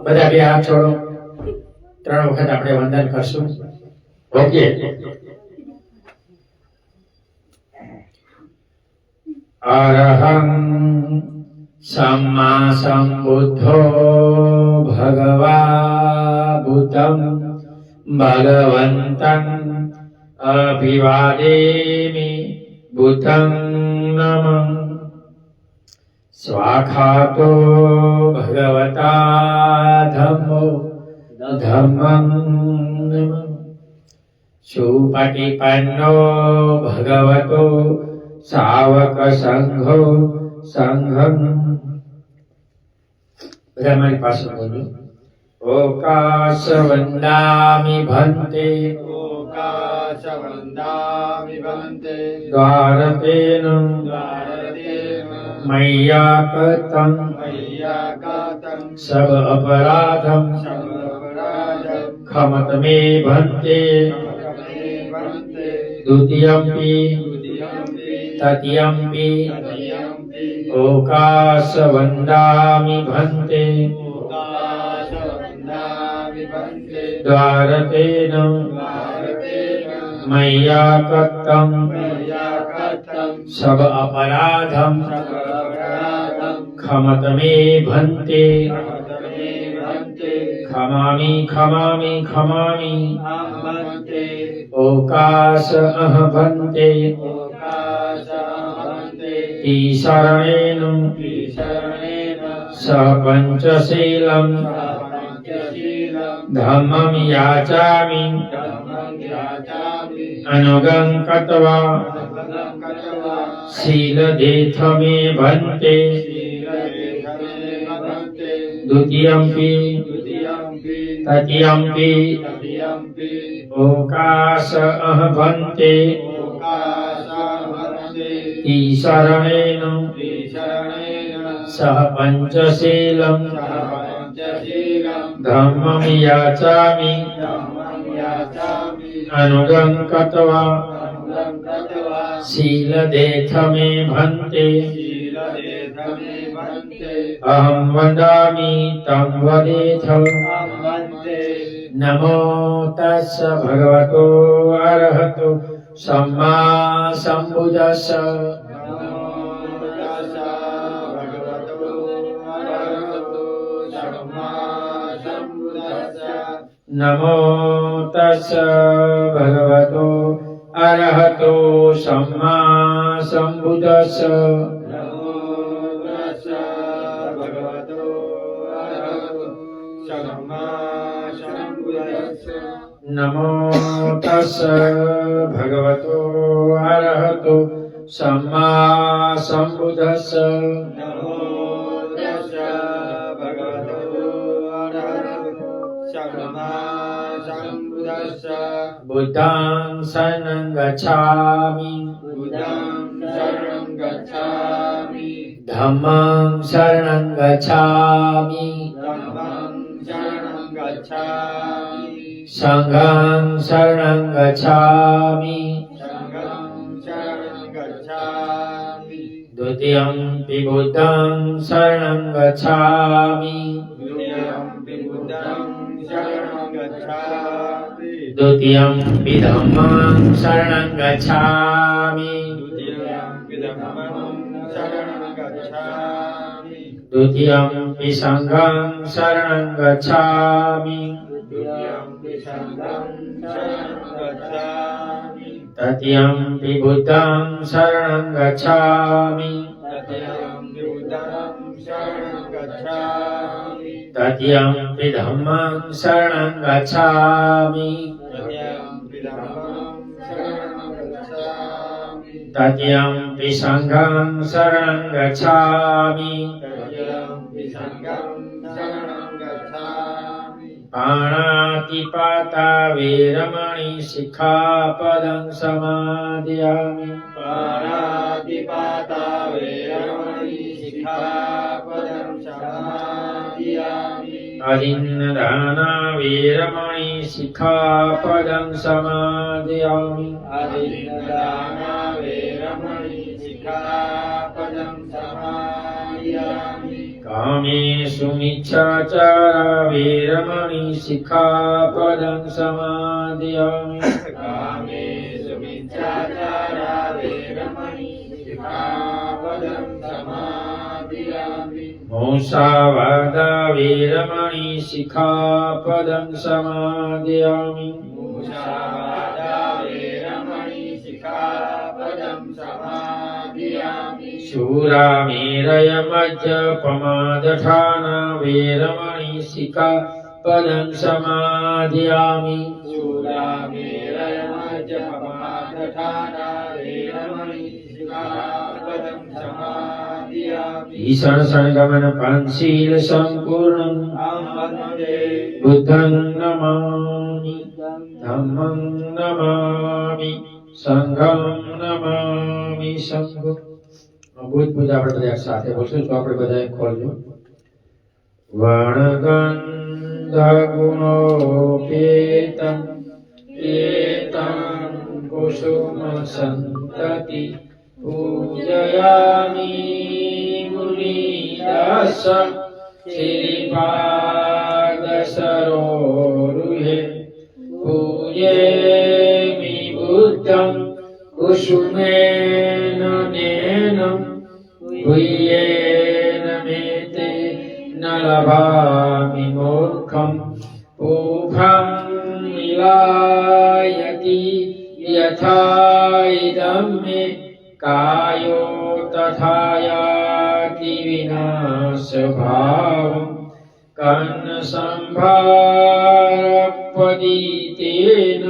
બધા બે હાથ છોડો. 3 વખત આપણે વંદન કરશું. ઓકે. અરહં सम्मा सम्बुद्धो भगवा बुद्धं भगवन्तं अभिवादेमि बुद्धं नमः स्वाखातो भगवता धम्मो धम्मं नमः सुपटिपन्नो भगवतो सावक संघो संघं ब्रह्मणि पास बोलो ओकाश वंदामि भन्ते द्वारकेन मय्याकृतं सब अपराधं क्षमत मे भन्ते द्वितीयंपि तृतीयंपि ओकाश वंदामि भन्ते द्वारकेन मय्याकृतं सब अपराधं क्षमत मे भन्ते खमामि खमामि खमामि ओकाश भन्ते ईशरणेन स पंचशीलं धम्मं याचामि अनुगं कृत्वा शीलदेथ मे भन्ते द्वितीयंपि तृतीयंपि ओकाश भन्ते ईशरणेन सह पंचशीलं धम्मं याचामि अनुगं कृत्वा शीलदेथ मे भन्ते अहं वदामि तं वदेथ नमो तस्स भगवतो अरहतो सम्मा सम्बुद्धस्स नमो तस्स भगवतो अरहतो सम्मा सम्बुद्धस्स नमो तस्स भगवतो अरहतो सम्मा सम्बुद्धस्स बुद्धं शरणं गच्छामि धम्मं शरणं गच्छामि संघं शरणं गच्छामि द्वितीयंपि बुद्धं शरणं गच्छामि द्वितीयंपि धम्मं शरणं गच्छामि द्वितीयंपि संघं शरणं गच्छामि तृतीयंपि बुद्धं शरणं गच्छामि तृतीयंपि धम्मं शरणं गच्छामि तृतीयंपि संघं शरणं गच्छामि पाणातिपाता वेरमणि सिक्खापदं समादयामि पाणातिपाता वेरमणि सिक्खापदं समादयामि अदिन्नदाना वेरमणि सिक्खापदं समादयामि अदिन्नदाना वेरमणि सिक्खापदं समादयामि कामेषु मिच्छाचारा वीरमणि सिक्खापदं समादयामि कामेषु मिच्छाचारा वेरमणि सिक्खापदं समादयामि मूषावादा वीरमणि सिक्खापदं समादयामि मुसावादा वेरमणि सिक्खापदं समादयामि शूरामेरयमज्जपमादठाना वीरमणि सिक्खापदं समादयामि शूरामेरयमज्जपमादठाना वेरमणि सिक्खापदं समादयामि ईशणसणगमन पंचशील संपूर्णम् वन्दे बुद्धं नमामि धम्मं नमामि संघं नमामि संघो ભૂત પૂજા આપણે બધા સાથે બોલશું તો આપણે બધા ખોલજો વણગંધ ગુણોપેતં એતં કુસુમ સંતતિ પૂજયામિ મુનિદાસ શ્રીપાદ સરોરુહે પૂજેમિ બુદ્ધં कुसुमेन नेनं भूयेन मेते न लभामि मोक्षं ऊहं मिलायति यथा इदं मे कायो तथा याति विनाशभावं कन्नसंभारपदितेन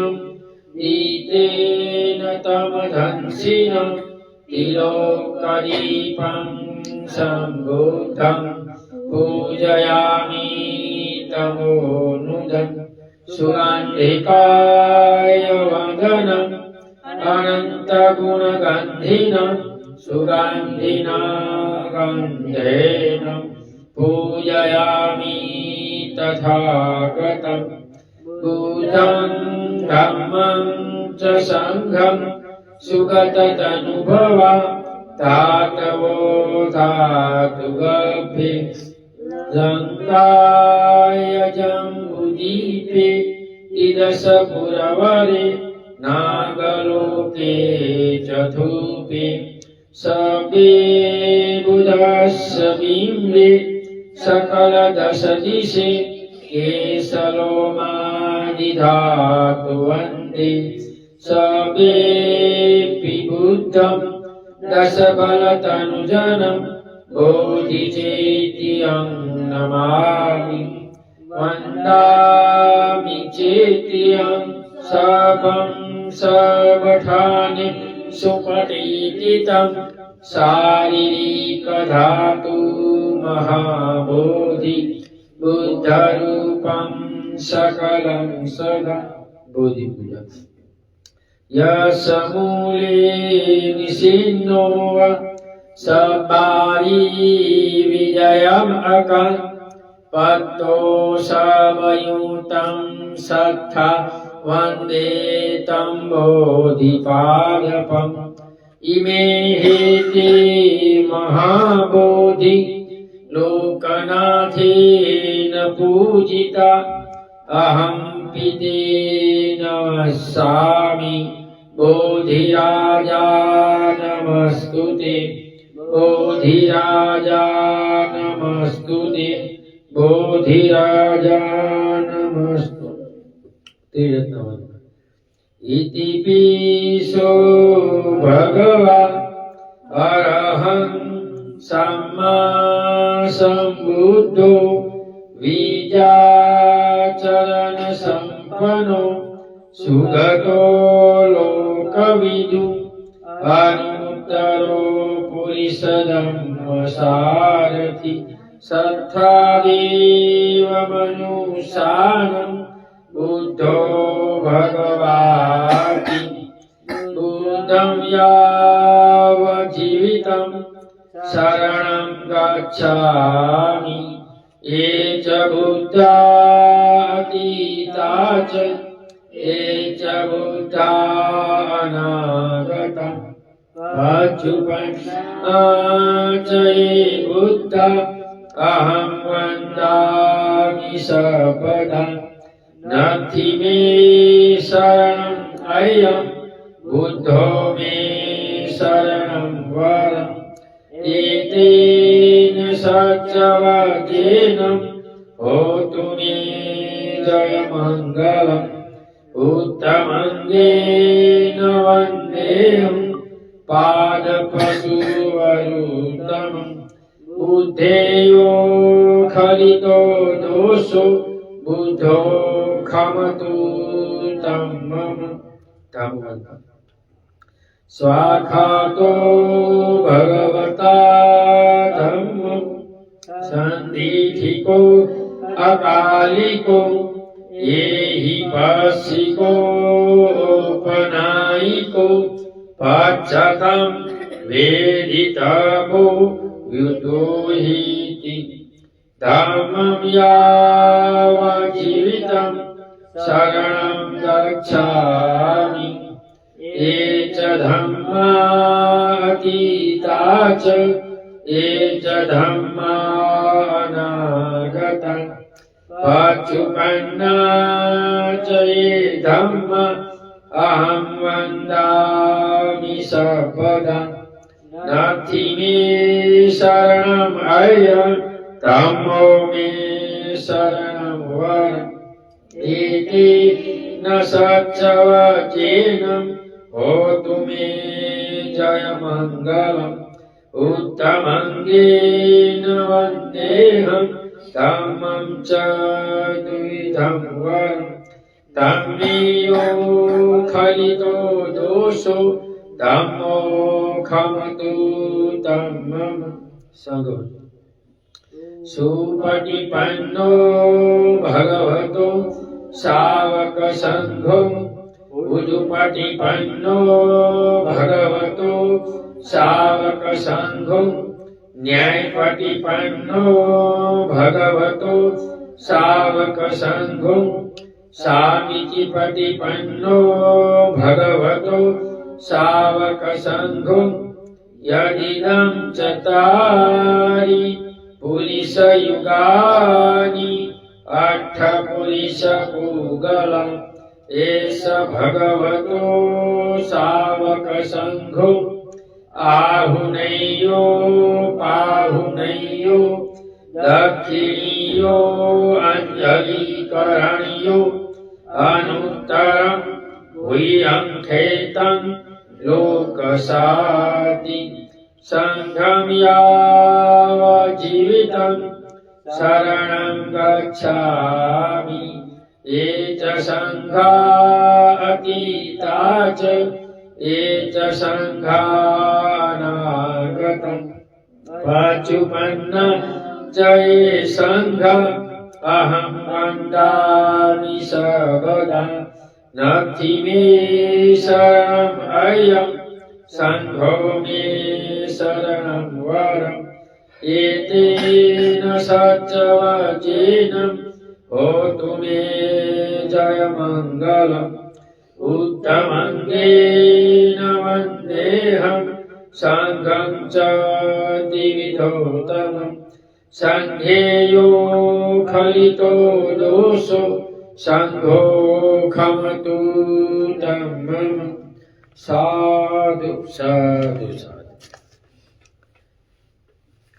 ईतेन तमधंसिनं तिलोकदीपं सम्बुद्धं पूजयामि तमोनुदं सुगन्धिकाय वन्दनम् अनन्तगुणगन्धिनं सुगन्धिना गन्धेन पूजयामि तथागतम् बुद्धं धम्मं च संघं सुगततनुभवा धातवो धातुगभ्ये लङ्काय जम्बुदीपे इदशपुरवरे नागलोके चतुर्भे सबे बुधस्य बिम्बे सकलदशदिशे केशलोमादिधातु वन्दे सबेऽपि बुद्धं दशबलतनुजनं बोधिचेत्यं नमामि वन्दामि चेत्यं सर्वं सर्वठानि सुपठितं शारीरिकधातु महाबोधि बुद्धरूपं सकलं सदा बोधि पूजा यशमूले निषिन्नो सबारी विजयम् अकन् पत्तोषमयुतं सत्था वन्दे तं बोधिपादपम् इमे हेते महाबोधि लोकनाथेन पूजिता अहं पितेन नमस्सामि बोधिराजा नमस्तुते बोधिराजा नमस्तुते बोधिराजा नमस्तुते इति पीशो भगवान् अरहं सम्मा सम्बुद्धो विजाचरण संपन्नो सुगतो लोकविदु अनुत्तरो पुरुषधम्मसारथि सत्तादेव मनुष्यानं बुद्धो भगवाति बुद्धं यावज्जीवितं शरणं गच्छामि ये च बुद्धा अतीता च ये च बुद्धा अनागता अच्युतं च ये बुद्धा अहं वन्दामि सर्वदा नथि मे शरणम् अयं बुद्धो मे शरणं वरम् एतेन सत्यवाक्येन होतु मे जयमङ्गलम् उत्तमङ्गेन वन्देऽहं पादपशुवरुत्तमम् बुद्धेयो खलितो दोषो बुद्धो खमतु तं मम स्वाखातो भगवता धम्मो सन्दिठिको अकालिको एहि पश्चिको उपनायिको पच्चतं वेदितपो युतोहीति धम्मं यावज्जीवितं शरणं गच्छामि ये च धम्मा अतीता च ये च धम्मा अनागता पच्चुपन्ना च ये धम्मा अहं वन्दामि सर्वदा नथि मे शरणम् अयं तमो मे शरणं वरम् एतेन सत्यवाक्येन होतु मे जयमङ्गलम् उत्तमङ्गेन वन्देऽहं धम्मं च द्विधं वरम् धम्मेयो खलितो दोषो धम्मो खमतु तं मम सुपटिपन्नो भगवतो सावकसङ्घो उजुपटिपन्नो भगवतो सावकसङ्घो न्यायपटिपन्नो भगवतो सावकसङ्घो सामीचिपटिपन्नो भगवतो सावकसङ्घो यदिदं चत्वारि पुलिसयुगानि अट्ठपुलिसपूगलम् एष भगवतो सावकसङ्घो आहुनैयो पाहुनैयो दक्षिणीयो अञ्जलिकरणीयो अनुत्तरं भूयङ्खेतं लोकसाति संघं यावज्जीवितं शरणं गच्छामि ये च संघा अतीता च ये च संघा अनागतं पच्चुपन्ना च ये संघा अहं वन्दामि सर्वदा नथि मे शरणम् अयं संघो मे शरणं वरम् एतेन सत्यवाक्येन होतु मे जयमङ्गलम् उत्तमङ्गेन वन्देऽहं संघं च द्विविधोत्तमम् संघेयो खलितो दोषो संघो खमतु तं मम साधु साधु साधु।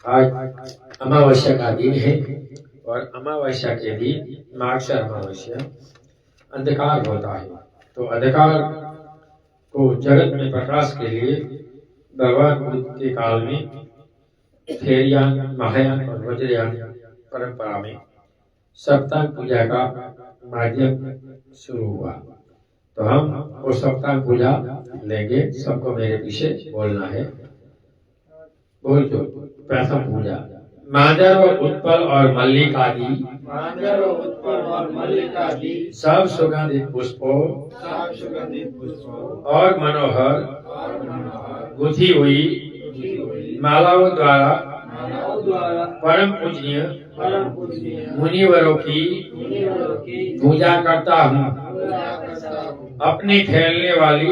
आज अमावस्या का दिन है और अमावस्या के दिन मार्गशीर अमावस्या अंधकार होता है, तो अंधकार को जगत में प्रकाश के लिए भगवान बुद्ध के काल में थेरियान, महायान और वज्रयान परंपरा में सप्तांग पूजा का माध्यम शुरू हुआ। तो हम वो सप्तांग पूजा लेंगे, सबको मेरे पीछे बोलना है। बोल जो प्रथम पूजा मांजर उत्पल और मल्लिकादि सब सुगंधित पुष्पों और मनोहर गुथी हुई मालाओं द्वारा परम पूजनीय मुनिवरों की पूजा करता हूँ। अपनी फैलने वाली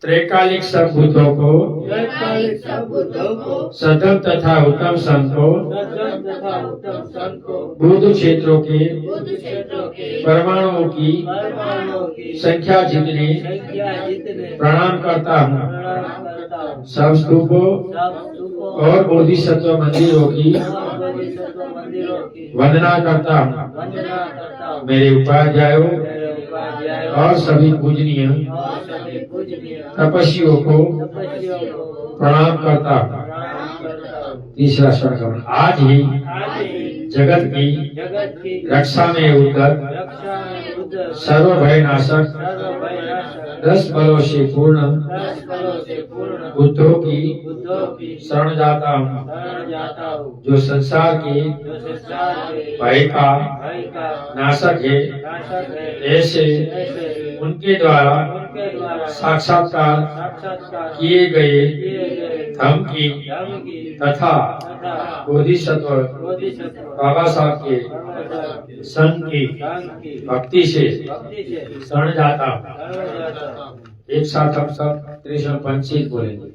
त्रैकालिक सब बुद्धों को, त्रैकालिक सब बुद्धों को, सदम तथा उत्तम संत को, सज्जन तथा उत्तम संत को, बुद्ध क्षेत्रों के बुद्ध क्षेत्रों के परमाणुओं की परमाणुओं की संख्या जितनी संख्या जितने प्रणाम करता हूँ। प्रणाम करता हूँ। सब स्तूपों सब स्तूपों और बोधिसत्व मंदिरों की और बोधिसत्व मंदिरों की वंदना करता हूँ। वंदना करता हूँ। मेरे उपाध्यायों मेरे उपाध्यायों और सभी पूजनीय और सभी पूजनीय तपस्वियों को तपस्वियों को प्रणाम करता हूँ। प्रणाम करता हूँ। तीसरा श्लोक। आज ही आज ही जगत की जगत की रक्षा में उद्यत रक्षा में उद्धर सर्व भयनाशक सर्व भयनाशक 10 बलों से पूर्ण 10 बलों से पूर्ण बुद्धों की बुद्धों की शरण जाता हूँ, शरण जाता हूँ। जो संसार के जो संसार के भय का भय का नाशक है। नाशक है। ऐसे ऐसे उनके द्वारा उनके द्वारा साक्षात्कार साक्षात्कार किए गए किए गए धर्म की धर्म की तथा तथा बोधिसत्व बोधिसत्व बाबा साहब के के संग की संग की भक्ति से भक्ति से शरण जाता हूँ। शरण जाता हूँ। एक साथ हम सब त्रिशूल पंचीत बोलेंगे।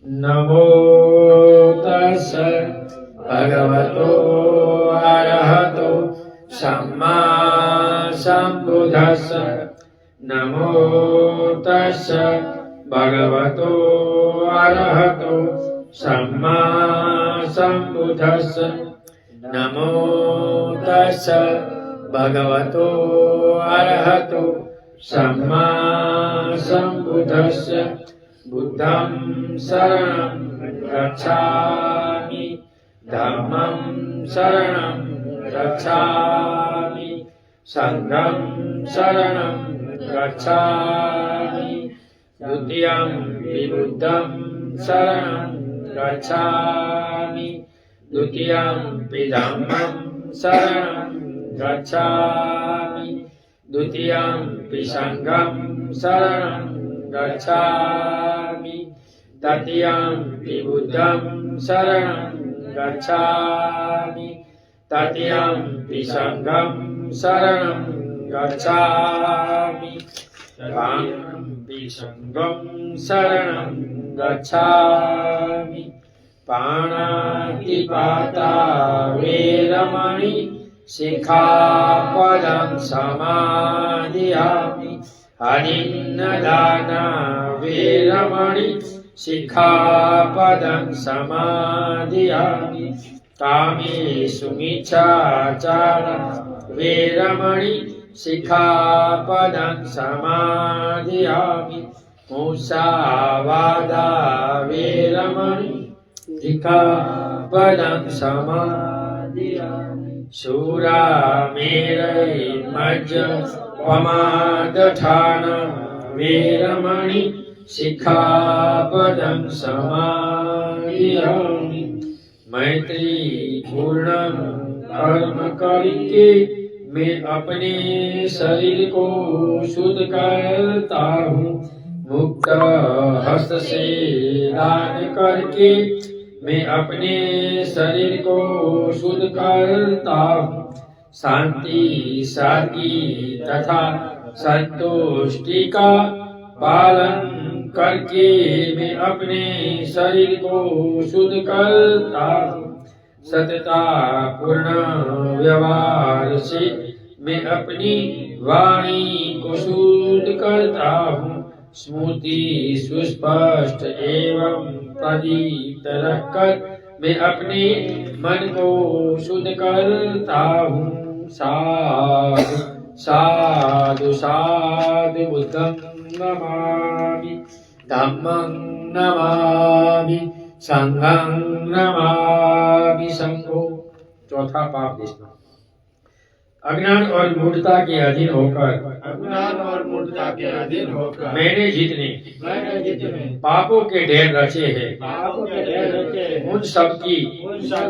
नमो तस् भगवतो अरहतो सम्मा सम्बुद्धस्स। नमो तस् भगवतो अरहतो सम्मा सम्बुद्धस्स। नमो तस् भगवतो अरहतो सम्मा सम्बुद्धस्य। बुद्धं शरणं गच्छामि, धम्मं शरणं गच्छामि, संघं शरणं गच्छामि, द्वितीयं बुद्धं शरणं गच्छामि, द्वितीयं धम्मं शरणं गच्छामि, द्वितीयं संघं शरणं गच्छामि, तृतीयं बुद्धं शरणं गच्छामि, तृतीयं संघं शरणं गच्छामि, चतुर्थं संघं शरणं गच्छामि। पाणातिपाता वेरमणि शिखापदं समादियामि। हरिन्नदाना वेरमणि शिखापदं समादियामि। कामेषु मिच्छाचारा वेरमणि शिखापदं समादियामि। मुसावादा वेरमणि शिखापदं समादियामि। शूरामेरय मज्जपमादठाना वेरमणि शिखापदं समादियामि। मैत्री पूर्णं कर्म करके मैं अपने शरीर को शुद्ध करता हूँ। मुक्त हस्त से दान करके मैं अपने शरीर को शुद्ध करता हूँ। शांति सादगी तथा संतुष्टि का पालन करके मैं अपने शरीर को शुद्ध करता हूँ। सतता पूर्ण व्यवहार से मैं अपनी वाणी को शुद्ध करता हूँ। स्मृति सुस्पष्ट एवं प्रदीप्त रखकर मैं अपने मन को शुद्ध करता हूँ। साधु साधु साधु बुद्धं नमामि, धम्मं नमामि, संघं नमामि। संघो। चौथा पाप दिशना। अज्ञान और मूढ़ता के अधीन होकर अज्ञान और मूढ़ता के अधीन होकर मैंने जितने जितने पापों के ढेर रचे हैं पापों के ढेर रचे हैं, उन सब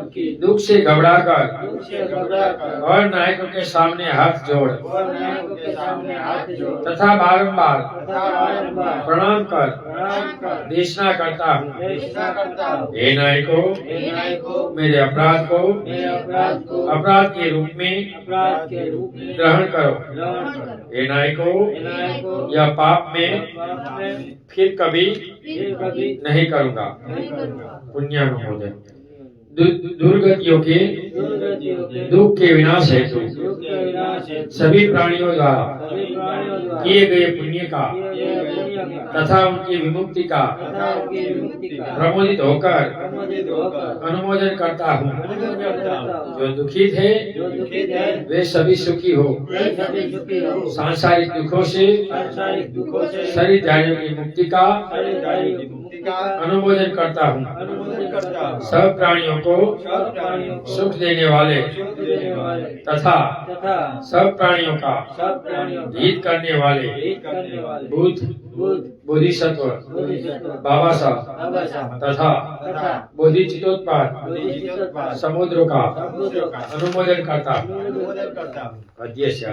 की दुख से घबराकर दुख से घबराकर और नायकों के सामने हाथ जोड़ और नायकों के सामने हाथ जोड़ तथा बारंबार तथा बारंबार प्रणाम कर प्रणाम कर देशना करता हूँ। देशना करता हूँ। हे नायकों, हे नायकों, मेरे अपराध को मेरे अपराध को अपराध के रूप में अपराध के रूप में ग्रहण करो। ग्रहण करो। हे नायकों, हे अन्याय को या पाप में पाप में फिर कभी फिर कभी नहीं करूंगा। नहीं करूँगा। पुण्यानुमोदन। दुर्गतियों के दुर्गतियों के दुख के विनाश हेतु दुख के विनाश हेतु सभी प्राणियों द्वारा सभी प्राणियों द्वारा किए गए पुण्य का किए गए पुण्य का तथा उनकी विमुक्ति का तथा उनकी विमुक्ति का प्रमोदित होकर प्रमोदित होकर अनुमोदन करता हूँ। अनुमोदन करता हूँ। जो दुखी थे जो दुखित है वे सभी सुखी हो। वे सभी सुखी हो। सांसारिक दुखों से सांसारिक दुखों से शरीर धारियों की मुक्ति का शरीरधारियों की मुक्ति का अनुमोदन करता हूँ। अनुमोदन करता हूँ। सब प्राणियों को सब प्राणियों को सुख देने वाले सुख देने वाले तथा तथा सब प्राणियों का सब प्राणियों का हित करने वाले हित करने वाले बुद्ध बुद्ध बोधिसत्व बोधिसत्व बाबा साहब बाबा साहब तथा तथा बोधिचितोत्पाद बोधिचित्तोत्पाद समुद्रों का समुद्रों का अनुमोदन करता हूँ। अनुमोदन करता हूँ। अध्यक्ष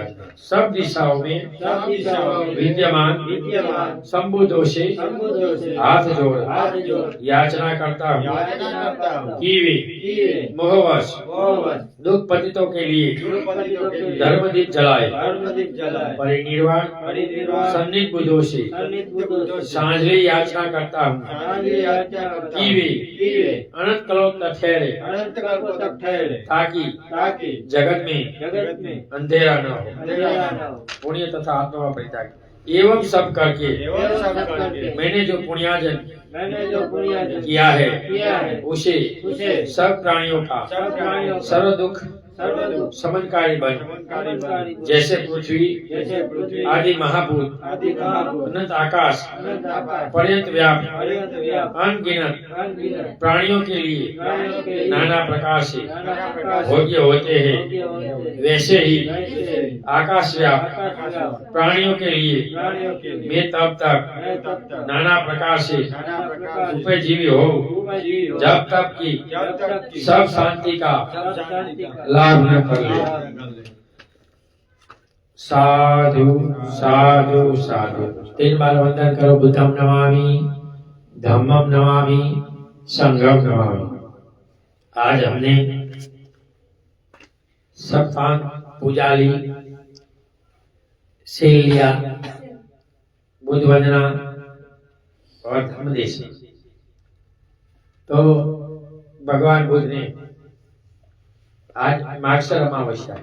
सब दिशाओं में सब दिशाओं में विद्यमान विद्यमान संबुद्धों से समुद्रों से हाथ जोड़ हाथ जोड़ याचना करता हूँ याचना करता हूँ कि वे कि मोहवश मोहवश दुख पतितों के लिए दुर्पतियों के लिए धर्मदीप जलाए धर्मदीप जलाए परिनिर्वाण परिनिर्वाण सन्निध बुद्धों से सन्निध बुद्धों से सांझली याचना करता हूँ सांझली याचना करता कि हूँ वे कि वे अनंत कलों तक ठहरे अनंत काल तक ठहरे ताकि ताकि जगत में जगत में अंधेरा न हो। अंधेरा न हो। पुण्य तथा आत्मा परित्याग एवं सब करके एवं सब करके मैंने जो पुण्यार्जन मैंने जो पुण्य किया है उसे उसे सब प्राणियों का सब प्राणियों का सर्व दुख सर्वदुख समनकारी बन समनकारी जैसे पृथ्वी जैसे पृथ्वी आदि महाभूत आदि महाभूत अनंत आकाश अनंत आकाश पर्यंत व्याप्त पर्यंत व्याप्त अनगिनत अनगिनत प्राणियों के लिए प्राणियों के लिए नाना प्रकार से नाना प्रकार से भोग्य होते हैं। भोग्य होते हैं। वैसे ही वैसे ही आकाश व्याप्त आकाश व्याप्त प्राणियों के लिए प्राणियों के लिए मैं तब तक मैं तब तक नाना प्रकार से नाना प्रकार से उपजीवी हो उपजीवी हो। जब तक कि जब तक कि सब शांति का सब शांति का लाभ न कर ले। साधु साधु साधु 3 बार वंदन करो। बुद्धम नमामि, धम्मम नमामि, संघम नमामि। आज हमने सप्तांग पूजा ली, सील लिया, बुद्ध वंदना और धर्मदेश। तो भगवान बुद्ध ने आज मार्गशीर अमावस्या है,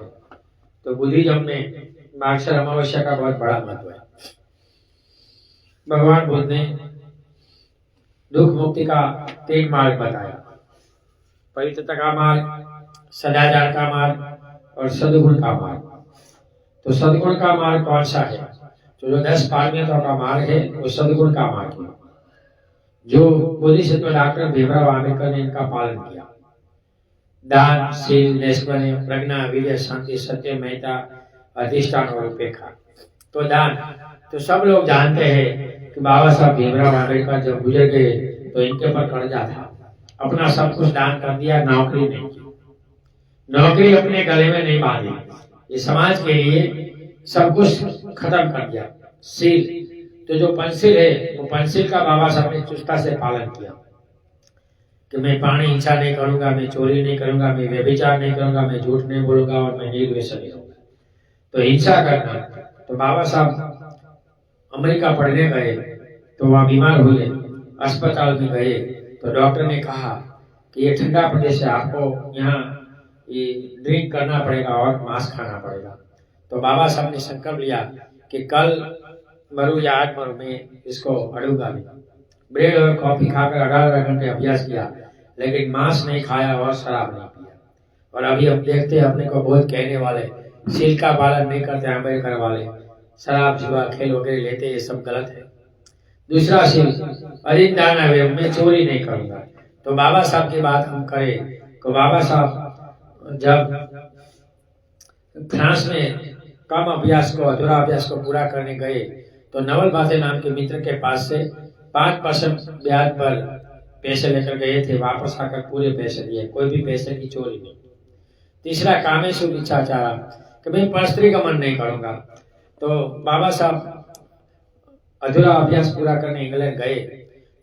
तो बुद्धिज्म में मार्गशीर अमावस्या का बहुत बड़ा महत्व है। भगवान बुद्ध ने दुख मुक्ति का 3 मार्ग बताया, पवित्रता का मार्ग, सदाचार का मार्ग और सद्गुण का मार्ग। तो सद्गुण का मार्ग कौन सा है? तो जो 10 पारमिताओं का मार्ग है वो सद्गुण का मार्ग है, जो बोधिसत्व डॉक्टर भीमराव आंबेडकर ने इनका पालन किया। दान, शील, निष्कर्ष, प्रज्ञा, वीर्य, शांति, सत्य, मेहता, अधिष्ठान और उपेक्षा। तो दान, तो सब लोग जानते हैं कि बाबा साहब भीमराव आंबेडकर जब गुजर गए तो इनके पर कर्जा था, अपना सब कुछ दान कर दिया, नौकरी नहीं की, नौकरी अपने गले में नहीं बांधी, ये समाज के लिए सब कुछ खत्म कर दिया। शील, तो जो पंचशील है वो पंचशील का बाबा साहब ने चुस्ता से पालन किया कि मैं प्राणी हिंसा नहीं करूंगा, मैं चोरी नहीं करूंगा, मैं व्यभिचार नहीं करूंगा, मैं झूठ नहीं बोलूंगा और मैं निर्द्वेष नहीं रहूंगा। तो हिंसा करना, तो बाबा साहब अमेरिका पढ़ने गए तो वहाँ बीमार हुए, अस्पताल में गए तो डॉक्टर ने कहा कि ये ठंडा प्रदेश है, आपको यहाँ ये ड्रिंक करना पड़ेगा और मांस खाना पड़ेगा। तो बाबा साहब ने संकल्प लिया कि कल मरू या आज मरू, मैं इसको अड़ूंगा नहीं। ब्रेड और कॉफी खाकर 18 घंटे अभ्यास किया, लेकिन मांस नहीं खाया और शराब नहीं पिया। और अभी हम देखते हैं अपने को बहुत कहने वाले शील का पालन नहीं करते, अमेरिका वाले शराब, जुआ, खेल वगैरह लेते, ये सब गलत है। दूसरा शील अरिंदाना वे, मैं चोरी नहीं करूंगा। तो बाबा साहब की बात हम करें तो बाबा साहब जब फ्रांस में कम अभ्यास को, अधूरा अभ्यास को पूरा करने गए तो नवल बाते नाम के मित्र के पास से 5% ब्याज पर पैसे लेकर गए थे, वापस आकर पूरे पैसे दिए, कोई भी पैसे की चोरी नहीं। तीसरा कामेशु इच्छाचारा कि मैं परस्त्री गमन नहीं करूंगा। तो बाबा साहब अधूरा अभ्यास पूरा करने इंग्लैंड गए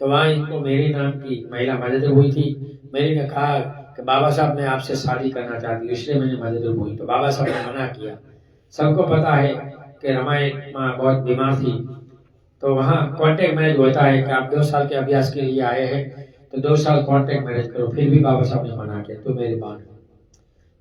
तो वहां इनको मेरी नाम की महिला मदद हुई थी। मेरी ने कहा कि बाबा साहब मैं आपसे शादी करना चाहती हूँ, इसलिए मैंने मदद हुई। तो बाबा साहब ने मना किया। सबको पता है कि रमाई माँ बहुत बीमार थी, तो वहाँ कॉन्टेक्ट मैरिज होता है कि आप 2 साल के अभ्यास के लिए आए हैं तो 2 साल कॉन्टेक्ट मैरिज करो। फिर भी बाबा साहब ने मना किया, तो मेरी बात।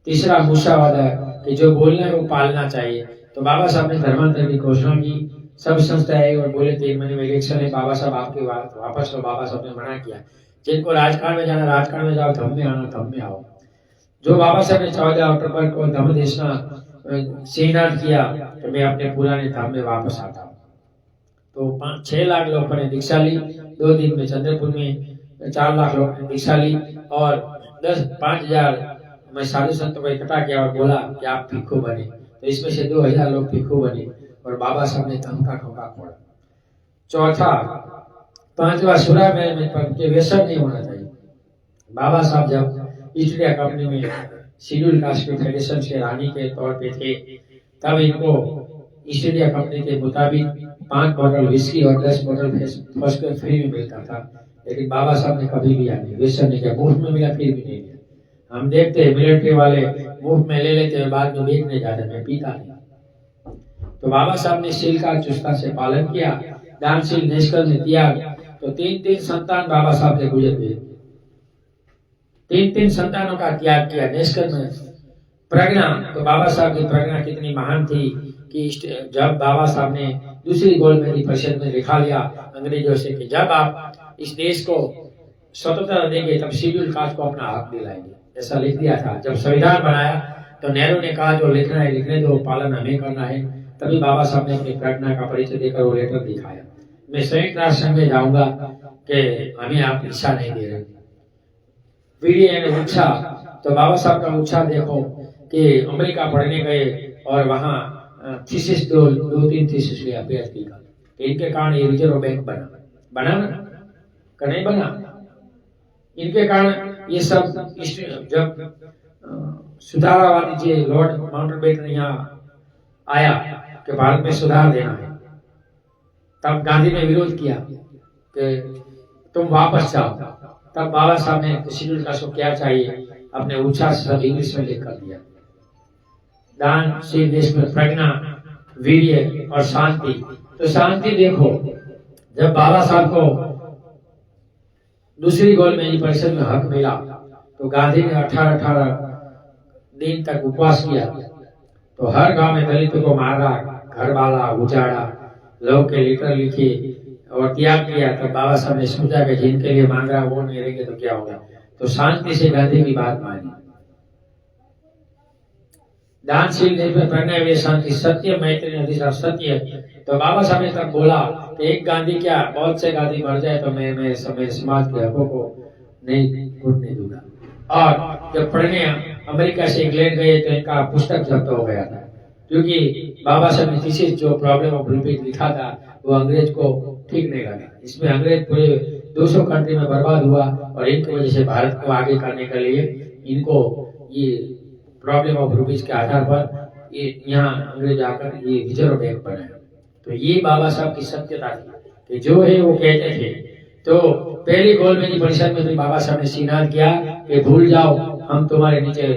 तीसरा मूसावादा कि जो बोलना है वो पालना चाहिए। तो बाबा साहब ने धर्मांतर की घोषणा की, सब संस्थाएं और बोले 3 महीने में इलेक्शन है, बाबा साहब आपकी बात वापस लो। बाबा साहब ने मना किया, जिनको राजकारण में जाना राजकारण में जाओ, धर्म में आना धर्म में आओ। जो बाबा साहब ने 14 अक्टूबर को धम्म देशना सीनाट किया तो मैं अपने पुराने धाम में वापस आता हूँ। तो 6 लाख लोगों ने दीक्षा ली 2 दिन में। चंद्रपुर में 4 लाख लोगों ने दीक्षा ली और 5,000 मैं साधु संतों को इकट्ठा किया और बोला कि आप भिक्षु बने। तो इसमें से 2,000 लोग भिक्षु बने और बाबा साहब ने धम्म का ठोका खोला। चौथा, 5वां सुरा में के व्यसन नहीं होना चाहिए। बाबा साहब जब ईस्ट इंडिया कंपनी में शेड्यूल कास्ट फेडरेशन के रानी के तौर पे थे, तब इनको ईस्ट इंडिया कंपनी के मुताबिक 5 बोतल विस्की और 10 बोतल फर्स्ट क्लास फ्री में मिलता था। लेकिन बाबा साहब ने कभी भी नहीं व्यसन नहीं किया, मुफ्त में मिला फिर भी नहीं लिया। हम देखते हैं मिलिट्री वाले मुफ्त में ले लेते हैं, बाद में बेचने जाते हैं, मैं पीता नहीं। तो बाबा साहब ने शील का चुस्ता से पालन किया, दानशील निष्कर्म त्याग। तो 3 संतान बाबा साहब ने गुजर गए, 3 संतानों का त्याग किया। निष्कर्म प्रज्ञा, तो बाबा साहब की प्रज्ञा कितनी महान थी कि जब बाबा साहब ने दूसरी गोलमेज परिषद में लिखा लिया अंग्रेजों से कि जब आप इस देश को स्वतंत्रता देंगे तब शेड्यूल कास्ट को अपना हक दिलाएंगे, ऐसा लिख दिया था। जब संविधान बनाया तो नेहरू ने कहा जो लिखना है लिखने दो, पालन हमें करना है। तभी बाबा साहब ने अपनी प्रज्ञा का परिचय देकर वो लेटर दिखाया। मैं संयुक्त राष्ट्र संघ में जाऊंगा कि हमें आप हिस्सा नहीं दे रहे। वीडियो यानी उत्साह, तो बाबा साहब का उत्साह देखो कि अमेरिका पढ़ने गए और वहाँ थीसिस 2-3 थीसिस लिया पीएचडी का। इनके कारण ये रिजर्व बैंक बना ना का नहीं बना। इनके कारण ये सब जब सुधारावादी जी लॉर्ड माउंटबेटन यहाँ आया कि भारत में सुधार देना है, तब गांधी ने विरोध किया कि तुम वापस जाओ। तब बाबा साहब ने शेड्यूल कास्ट को क्या चाहिए अपने उत्साह से सब इंग्लिश में लिख कर दिया। दान शील देश में प्रज्ञा, वीर्य और शांति। तो शांति देखो, जब बाबा साहब को दूसरी गोलमेज परिषद में हक मिला तो गांधी ने 18 दिन तक उपवास किया। तो हर गांव में दलितों को मारा, घर वाला उजाड़ा, लोग के लेटर लिखे और त्याग किया। तब बाबा साहब ने सोचा कि जिनके लिए मांग रहा वो नहीं रहेंगे तो क्या होगा। तो शांति से गांधी की बात मानी। दानशील प्रज्ञा वे शांति, सत्य मैत्री अधिकार सत्य। तो बाबा साहब ने तब बोला कि एक गांधी क्या बहुत से गांधी मर जाए तो मैं समाज के हकों को नहीं घुटने दूंगा। और जब पढ़ने अमेरिका से इंग्लैंड गए तो इनका पुस्तक जब्त हो गया था, क्योंकि बाबा साहब ने थीसिस जो प्रॉब्लम ऑफ ग्रुपिंग लिखा था वो अंग्रेज को ठीक नहीं लगा। इसमें अंग्रेज पूरे 200 कंट्री में बर्बाद हुआ और इनकी वजह से भारत को आगे करने के लिए इनको ये प्रॉब्लम ऑफ रूपीज के आधार पर ये यहाँ अंग्रेज आकर ये रिजर्व बैंक बनाया। तो ये बाबा साहब की सत्यता थी कि जो है वो कहते थे। तो पहली गोलमेज परिषद में तो बाबा साहब ने सीनार किया कि भूल जाओ हम तुम्हारे नीचे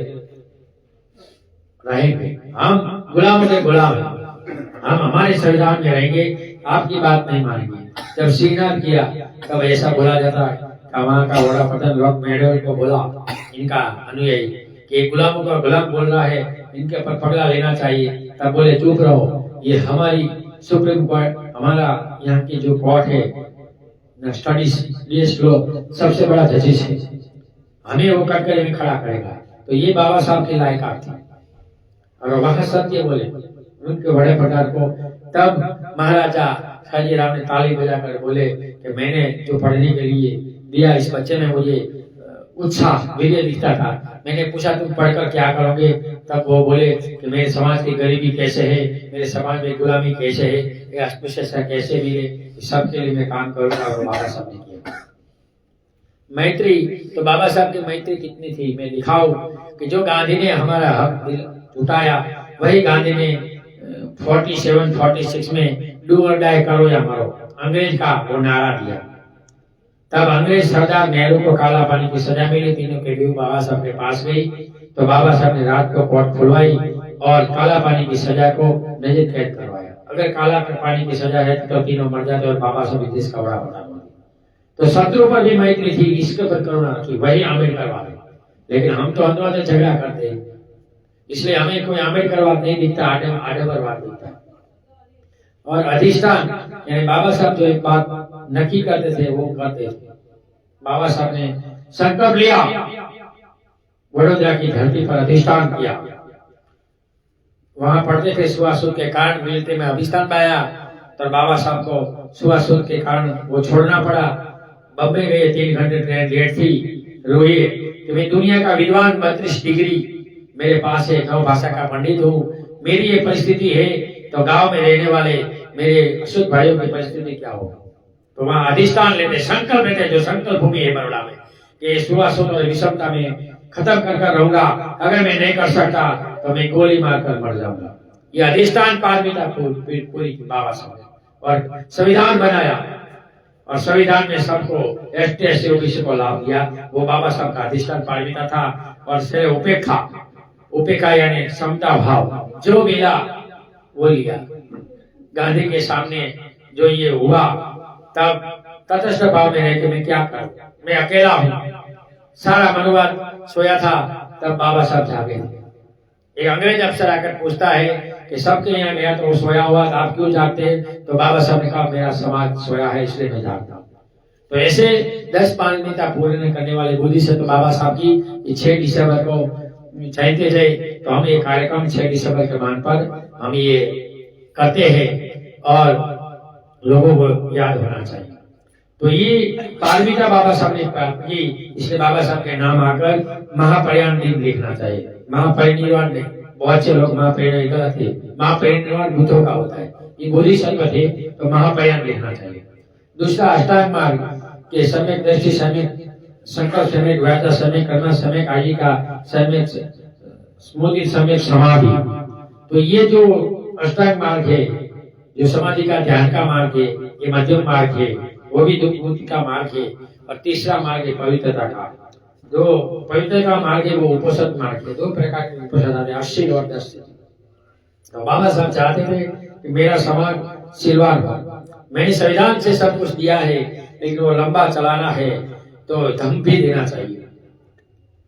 रहेंगे, हम गुलामों के गुलाम हैं, हम हमारे संविधान में रहेंगे, आपकी बात नहीं मानेंगे। जब सीनार किया तब ऐसा बोला जाता है कि वहाँ का वड़ा प्रधान लॉर्ड मेडल को बोला इनका अनुयायी कि गुलामों का गुलाम बोल रहा है, इनके पर पगला लेना चाहिए। तब बोले चुप रहो, ये हमारी सुप्रीम कोर्ट, हमारा यहाँ की जो कोर्ट है स्टडीज लो सबसे बड़ा जजेस है, हमें वो कटघरे में खड़ा करेगा। तो ये बाबा साहब की लायकात थी और वह सत्य बोले उनके बड़े प्रधान को। तब महाराजा शाहजीराव ने ताली बजाकर बोले कि मैंने जो पढ़ने के लिए दिया इस बच्चे में मुझे उत्साह वीर्य दिखता था। मैंने पूछा तुम पढ़कर क्या करोगे? तब वो बोले कि मेरे समाज की गरीबी कैसे है, मेरे समाज में गुलामी कैसे है, अस्पृश्यता कैसे भी है, सबके लिए मैं काम करूंगा। और बाबा साहब ने किया मैत्री। तो बाबा साहब की मैत्री कितनी थी मैं दिखाऊं कि जो गांधी ने हमारा हक उठाया वही गांधी ने 47-46 में डू और डाई करो या मरो अंग्रेज का वो नारा दिया। तब अंग्रेज सरदार नेहरू को काला पानी की सजा मिली, तीनों के ड्यू बाबा साहब के पास गई। तो बाबा साहब ने रात को कोर्ट खुलवाई और काला पानी की सजा को नजर कैद करवाया। अगर काला पानी की सजा है तो तीनों मर जाते और बाबा साहब इस देश का बड़ा होता। तो शत्रु पर भी मैत्री थी, इसके पर करुणा रखी, वही आंबेडकर वाले। लेकिन हम तो अंदर से झगड़ा करते हैं, इसलिए हमें कोई आंबेडकरवाद नहीं दिखता, आडंबरवाद दिखता है। और अधिष्ठान यानी बाबा साहब जो एक बात नक्की करते थे वो करते थे। बाबा साहब ने संकल्प लिया, वडोदरा की धरती पर अधिष्ठान किया। वहां पढ़ते थे सुवासुद के कारण मिलते में अधिष्ठान पाया, तो बाबा साहब को सुवासुद के कारण वो छोड़ना पड़ा। बम्बई गए, 3 घंटे ट्रेन लेट थी, रोए कि मैं दुनिया का विद्वान 32 डिग्री मेरे पास है, 9 भाषा का पंडित हूँ, मेरी ये परिस्थिति है, तो गांव में रहने वाले मेरे अशुद्ध भाइयों की परिस्थिति क्या हो। तो वहां अधिष्ठान लेते, संकल्प लेते, जो संकल्प भूमि है बड़ौदा में, कि सुवासुद और विषमता में खत्म कर रहूंगा, अगर मैं नहीं कर सकता तो मैं गोली मारकर मर जाऊंगा। ये अधिष्ठान पारमिता पूरी बाबा साहब और संविधान बनाया, और संविधान में सबको ST SC OBC को लाभ दिया। वो बाबा साहब का अधिष्ठान पारमिता था। और से उपेक्षा यानी समता भाव, जो मिला वो लिया। गांधी के सामने जो ये हुआ, तब तटस्थ भाव में रह के मैं क्या करूं, मैं अकेला हूं। सारा मनोवाद सोया था, तब बाबा साहब जागे। एक अंग्रेज अफसर आकर पूछता है कि सबके यहाँ गया तो वो सोया हुआ, आप क्यों जागते हैं? तो बाबा साहब ने कहा मेरा समाज सोया है इसलिए मैं जागता हूँ। तो ऐसे 10 पारमिता पूर्ण करने वाले बुद्धि से तो बाबा साहब की 6 दिसंबर को जयंती है, तो हम ये कार्यक्रम 6 दिसंबर के मान पर हम ये करते हैं और लोगों को याद होना चाहिए। तो ये पारमिता बाबा साहब ने प्राप्त की, इसलिए बाबा साहब के नाम आकर महापरिनिर्वाण लिखना चाहिए। महापरिनिर्वाण नहीं, बहुत से लोग महापरिनिर्वाण थे, महापरिनिर्वाण बुद्धों का होता है, ये बोधिसत्व थे, तो महापरिनिर्वाण लिखना चाहिए। दूसरा अष्टांग मार्ग के सम्यक दृष्टि, सम्यक संकल्प, सम्यक व्याख्या, सम्यक कर्म, सम्यक आजीविका, सम्यक स्मृति, सम्यक समाधि। तो ये जो अष्टांग मार्ग है, जो समाधि का ध्यान का मार्ग है, ये मध्यम मार्ग है, वो भी दुख मुक्ति का मार्ग है। और तीसरा मार्ग है पवित्रता का। जो पवित्रता का मार्ग है वो उपोषण मार्ग है। 2 प्रकार के उपोषण आते हैं, 80 और 10। तो बाबा साहब चाहते थे कि मेरा समाज सिलवार हो। मैंने संविधान से सब कुछ दिया है, लेकिन वो लंबा चलाना है तो धम भी देना चाहिए।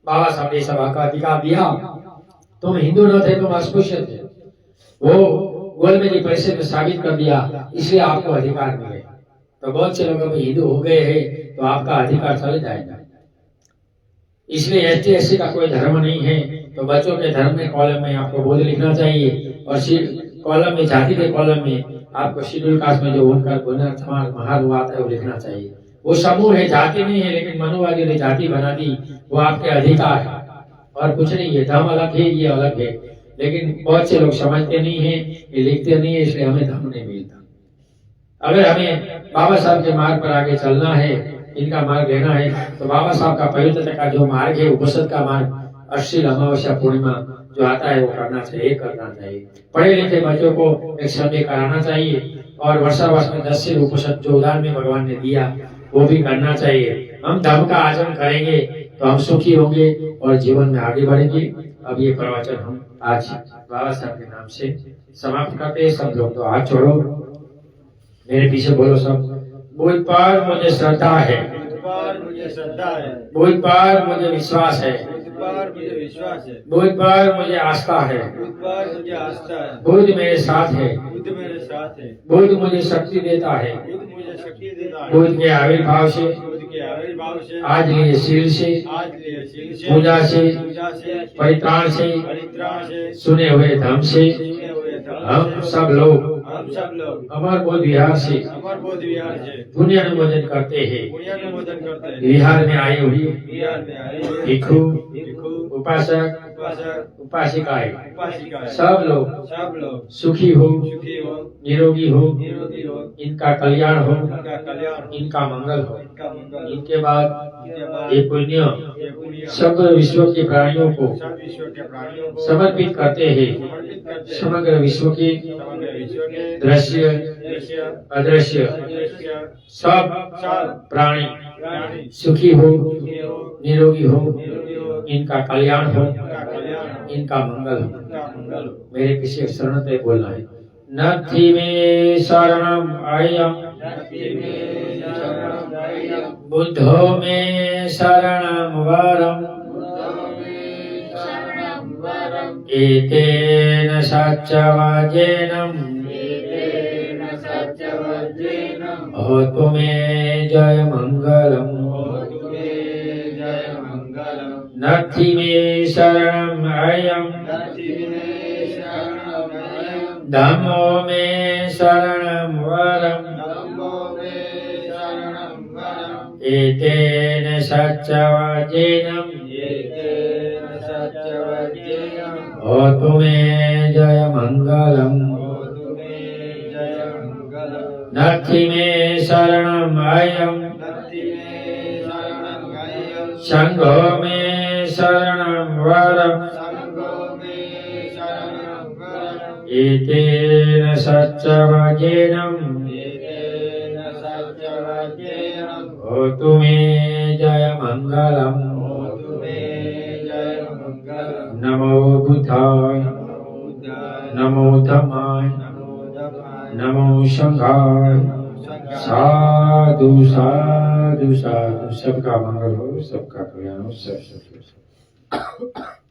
बाबा साहब ने सभा का अधिकार दिया। तुम हिंदू न थे, तुम अस्पृश्य थे, वो गोलमेजी परिषद में साबित कर दिया, इसलिए आपको अधिकार मिले। तो बहुत से लोग हिंदू हो गए हैं तो आपका अधिकार चले जाएगा। इसलिए ST SC का कोई धर्म नहीं है, तो बच्चों के धर्म में कॉलम में आपको बोध लिखना चाहिए। और कॉलम में जाति के कॉलम में आपको शेड्यूल कास्ट में जो उनका महान हुआ था वो लिखना चाहिए। वो समूह है, जाति नहीं है, लेकिन मनुवादी ने जाति बना दी, वो आपके अधिकार है और कुछ नहीं है। धर्म अलग है, ये अलग है, लेकिन बहुत से लोग समझते नहीं है, ये लिखते नहीं है, इसलिए हमें धर्म नहीं मिलता। अगर हमें बाबा साहब के मार्ग पर आगे चलना है, इनका मार्ग लेना है, तो बाबा साहब का पवित्रता का जो मार्ग है, उपनिषद का मार्ग, अश्लील अमावस्या पूर्णिमा जो आता है वो करना चाहिए, करना चाहिए। पढ़े लिखे बच्चों को एक समय कराना चाहिए, और वर्षावास में 10 से उपनिषद जो उदाहरण में भगवान ने दिया वो भी करना चाहिए। हम धर्म का आचरण करेंगे तो हम सुखी होंगे और जीवन में आगे बढ़ेंगे। अब ये प्रवचन हम आज बाबा साहब के नाम से समाप्त करते हैं। सब लोग तो हाथ छोड़ो, मेरे पीछे बोलो सब। बुद्ध पर मुझे श्रद्धा है, बुद्ध पर मुझे विश्वास है, बुद्ध पर मुझे आस्था है, बुद्ध मेरे साथ है, बुद्ध मुझे शक्ति देता है, बुद्ध के आविर्भाव से, आज लिए शील से, पूजा से, परित्राण से, सुने हुए धर्म से, हम सब लोग अमर बोध विहार से पुण्यानुमोदन करते हैं। बिहार में आए हुए भिक्षु, उपासक, उपासिकाएं सब लोग सुखी हो, निरोगी हो, इनका कल्याण हो, इनका मंगल हो। इनके बाद ये पुण्य समग्र विश्व के प्राणियों को समर्पित करते हैं। समग्र विश्व के दृश्य अदृश्य सब प्राणी सुखी हो, निरोगी हो, इनका कल्याण हो, इनका मंगल हो। मेरे पीछे शरण पे बोलना है। नत्थि मे शरणम् अयम् नत्थि मे शरणं अयं बुद्धो मे शरणं वरम् बुद्धो मे शरणं वरम् एतेन सत्यवाजेनम् एतेन सत्यवचेन होतु मे जयमङ्गलम् होतु मे जयमङ्गलम् नत्थि मे शरणम् अयम् नत्थि मे शरणं अयं धम्मो मे शरणं वरम् धम्मो मे शरणं वरम् एतेन सत्यवाजेनम् एतेन सत्यवचेन होतु मे जयमङ्गलम् होतु मे जयमङ्गलम् नत्थि मे शरणम् अयम् नत्थि मे शरणं अयं सङ्घो मे शरणं वरम् सङ्घो मे शरणं वरम् एतेन सत्यवाजेनम् एतेन सत्यवचेन होतु मे जयमङ्गलम् होतु मे जयमङ्गलम् नमो बुद्धाय नमो बुद्धाय नमो धम्माय नमो धम्माय नमो संघाय साधु साधु साधु सबका मंगल हो सबका कल्याण हो सब